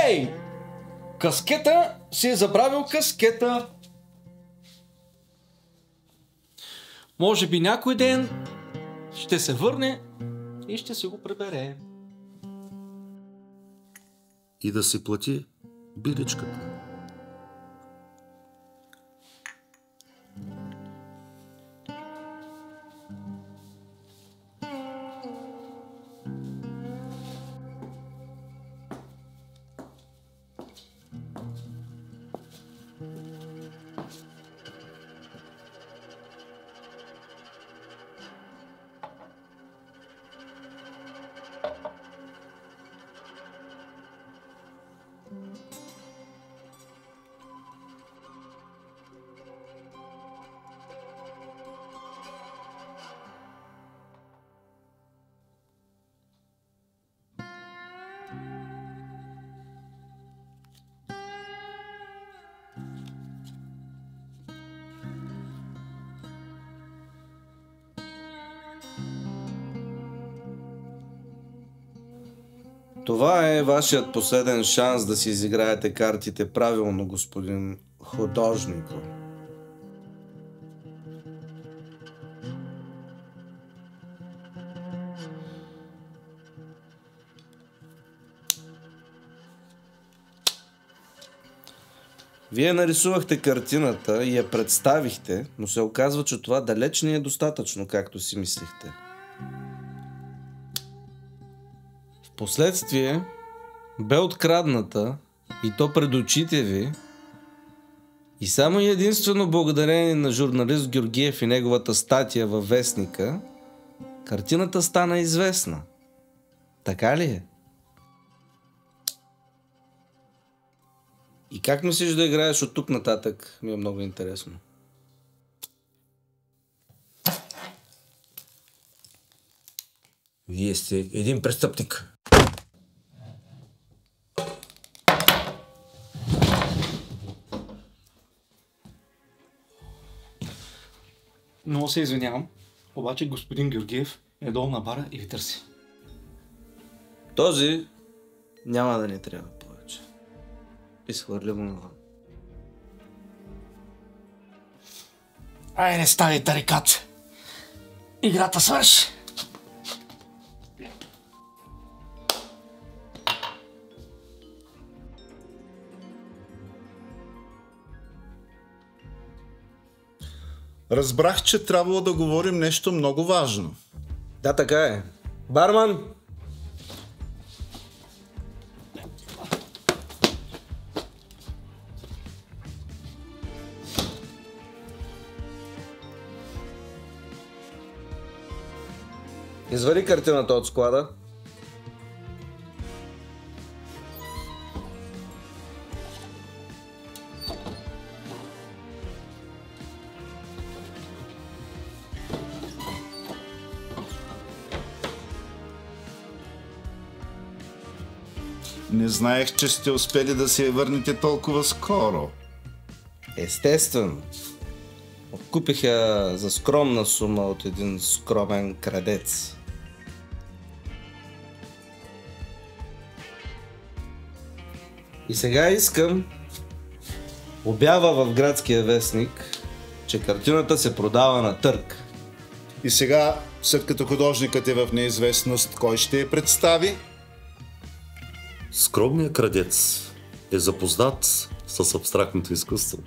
Ей! Каскета си е забравил каскета. Може би някой ден ще се върне и ще си го прибере. И да си плати биричката. Това е вашият последен шанс да си изиграете картите правилно, господин художнико. Вие нарисувахте картината и я представихте, но се оказва, че това далеч не е достатъчно, както си мислихте. Впоследствие бе открадната и то пред очите ви и само и единствено благодарение на журналист Георгиев и неговата статия във вестника, картината стана известна. Така ли е? И как мислиш да играеш от тук нататък, ми е много интересно. Вие сте един престъпник. Много се извинявам, обаче господин Георгиев е долу на бара и ви търси. Този няма да ни трябва повече. Изхвърля го навън. Айде, стави тарикат! Играта свърши! Разбрах, че трябвало да говорим нещо много важно. Да, така е. Барман! Извади картината от склада. Не знаех, че сте успели да се я върнете толкова скоро. Естествено. Откупих я за скромна сума от един скромен крадец. И сега искам обява в градския вестник, че картината се продава на търг. И сега, след като художникът е в неизвестност, кой ще я представи? Скромният крадец е запознат с абстрактното изкуство.